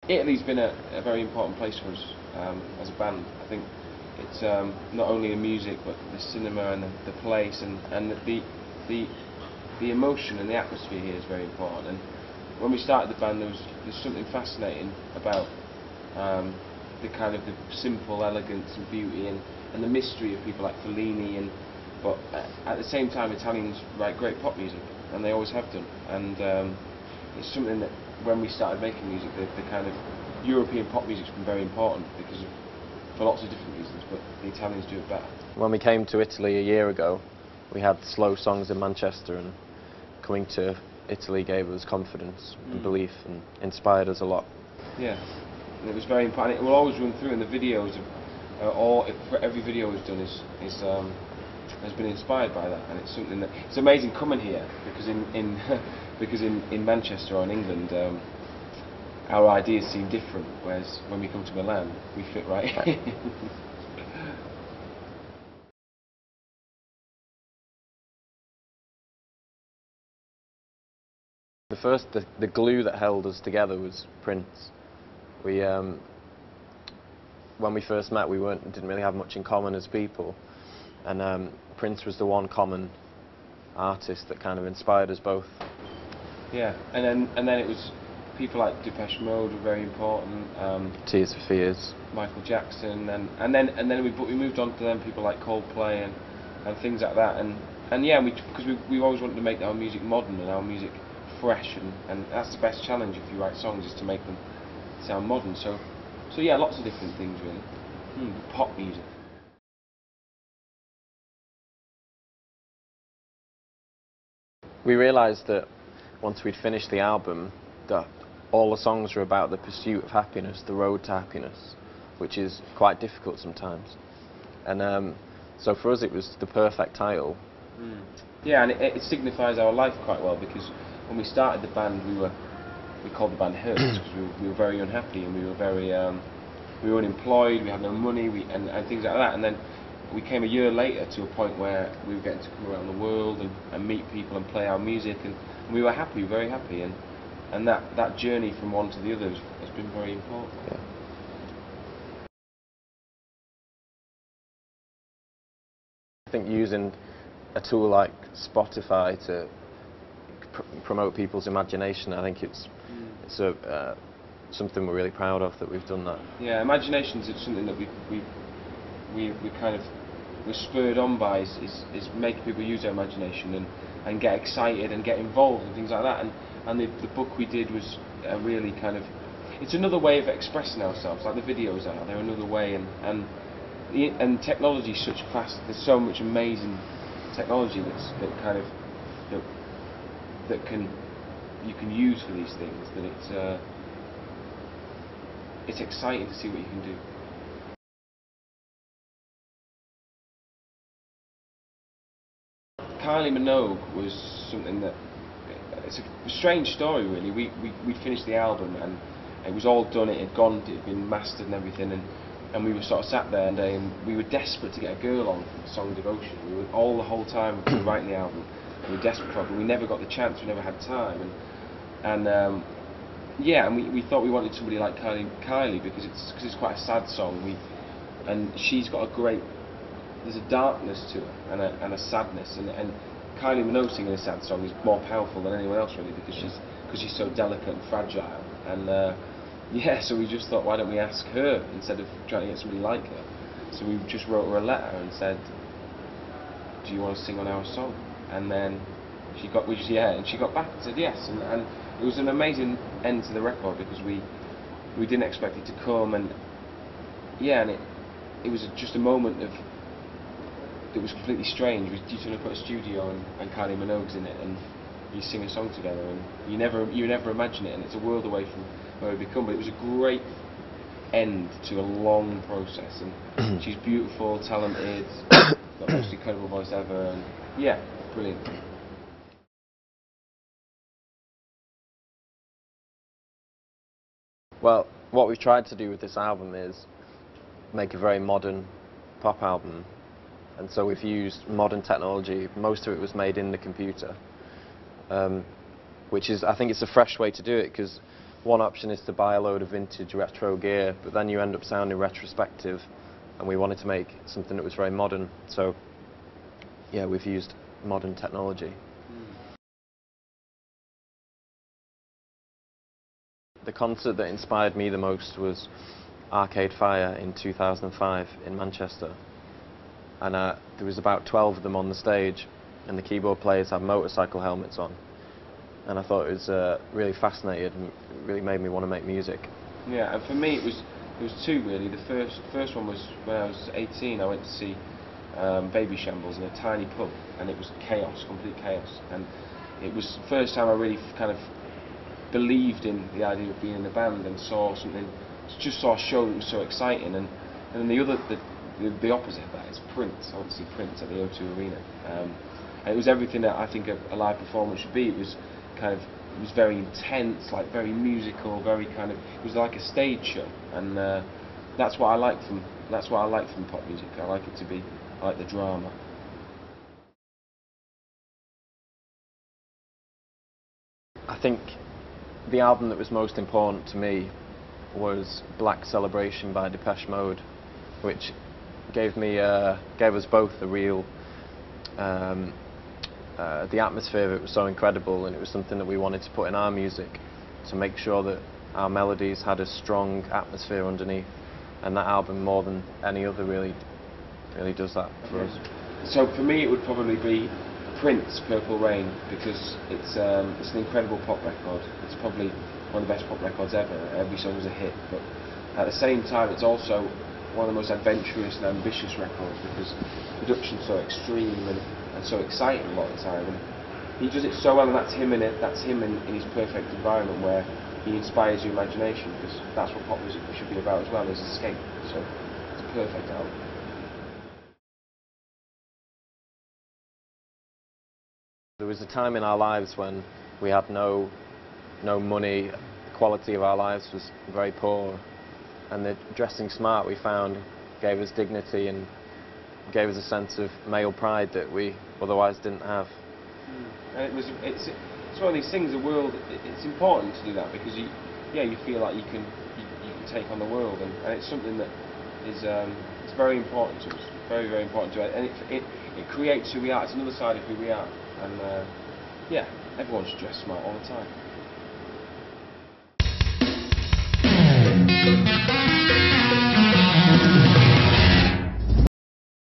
Italy's been a very important place for us as a band. I think it's not only the music, but the cinema and the place, and the emotion and the atmosphere here is very important. And when we started the band, there's something fascinating about the kind of the simple elegance and beauty and the mystery of people like Fellini, but at the same time Italians write great pop music, and they always have done. And it's something that when we started making music, the kind of European pop music's been very important for lots of different reasons, but the Italians do it better. When we came to Italy a year ago, we had slow songs in Manchester, and coming to Italy gave us confidence and belief and inspired us a lot. Yeah, and it was very important. It will always run through in the videos. Every video we've done has been inspired by that, and it's something that it's amazing coming here because in Manchester or in England our ideas seem different, whereas when we come to Milan we fit right in. The glue that held us together was Prince. When we first met, we didn't really have much in common as people, and Prince was the one common artist that kind of inspired us both. Yeah, and then it was people like Depeche Mode were very important. Tears for Fears, Michael Jackson, and then we moved on to them people like Coldplay and things like that. And yeah, because we always wanted to make our music modern and our music fresh, and that's the best challenge if you write songs, is to make them sound modern. So yeah, lots of different things really. Pop music. We realised that once we'd finished the album, that all the songs were about the pursuit of happiness, the road to happiness, which is quite difficult sometimes. And so for us it was the perfect title. Yeah, and it signifies our life quite well, because when we started the band we called the band Hurt because we were very unhappy, and we were unemployed, we had no money, and things like that. And then we came a year later to a point where we were getting to come around the world and meet people and play our music, and we were happy, very happy, and that journey from one to the other has been very important. Yeah. I think using a tool like Spotify to promote people's imagination, I think it's something we're really proud of, that we've done that. Yeah, imagination is something that we're spurred on by, is making people use their imagination and get excited and get involved and things like that. And the book we did was really kind of, it's another way of expressing ourselves, like the videos are. They're another way, and technology is such fast. There's so much amazing technology that you can use for these things, that it's exciting to see what you can do. Kylie Minogue was something that, it's a strange story really. We'd finished the album and it was all done, it had been mastered and everything, and we were sort of sat there and we were desperate to get a girl on for the song Devotion. We were the whole time we were writing the album, we were desperate for it, but we never got the chance, we never had time, and we thought we wanted somebody like Kylie because it's quite a sad song. And she's got there's a darkness to her and a sadness, and Kylie Minogue singing a sad song is more powerful than anyone else really, because she's so delicate and fragile, and so we just thought, why don't we ask her instead of trying to get somebody like her. So we just wrote her a letter and said, do you want to sing on our song? And then she got back and said yes, and it was an amazing end to the record, because we didn't expect it to come, and it was just a moment it was completely strange. You turn up at a studio and Kylie Minogue's in it, and you sing a song together, and you never imagine it, and it's a world away from where we become. But it was a great end to a long process, and she's beautiful, talented, got the most incredible voice ever, and yeah, brilliant. Well, what we've tried to do with this album is make a very modern pop album. And so we've used modern technology. Most of it was made in the computer, which is, I think it's a fresh way to do it, because one option is to buy a load of vintage retro gear, but then you end up sounding retrospective, and we wanted to make something that was very modern. So yeah, we've used modern technology. The concert that inspired me the most was Arcade Fire in 2005 in Manchester, and there was about 12 of them on the stage, and the keyboard players had motorcycle helmets on, and I thought it was really fascinating and it really made me want to make music. Yeah, and for me it was two really. The first one was when I was 18. I went to see Baby Shambles in a tiny pub, and it was chaos, complete chaos, and it was the first time I really kind of believed in the idea of being in a band and just saw a show that was so exciting. And then the opposite of that is Prince. I went to see Prince at the O2 Arena. And it was everything that I think a live performance should be. It was very intense, like very musical, it was like a stage show, and that's what I like from pop music. I like it to be, I like the drama. I think the album that was most important to me was Black Celebration by Depeche Mode, which gave us both a real the atmosphere of it was so incredible, and it was something that we wanted to put in our music to make sure that our melodies had a strong atmosphere underneath, and that album more than any other really does that for us. So for me it would probably be Prince, Purple Rain, because it's an incredible pop record. It's probably one of the best pop records ever. Every song is a hit, but at the same time it's also one of the most adventurous and ambitious records, because production's so extreme and so exciting a lot of the time, and he does it so well, and that's him in his perfect environment where he inspires your imagination, because that's what pop music should be about as well, is escape. So it's a perfect album. There was a time in our lives when we had no money, the quality of our lives was very poor, and the dressing smart we found gave us dignity and gave us a sense of male pride that we otherwise didn't have. And it's one of these things. The world, it's important to do that, because you feel like you can take on the world, and it's something that is it's very important to us, very, very important to us, and it creates who we are. It's another side of who we are, and yeah, everyone should dress smart all the time.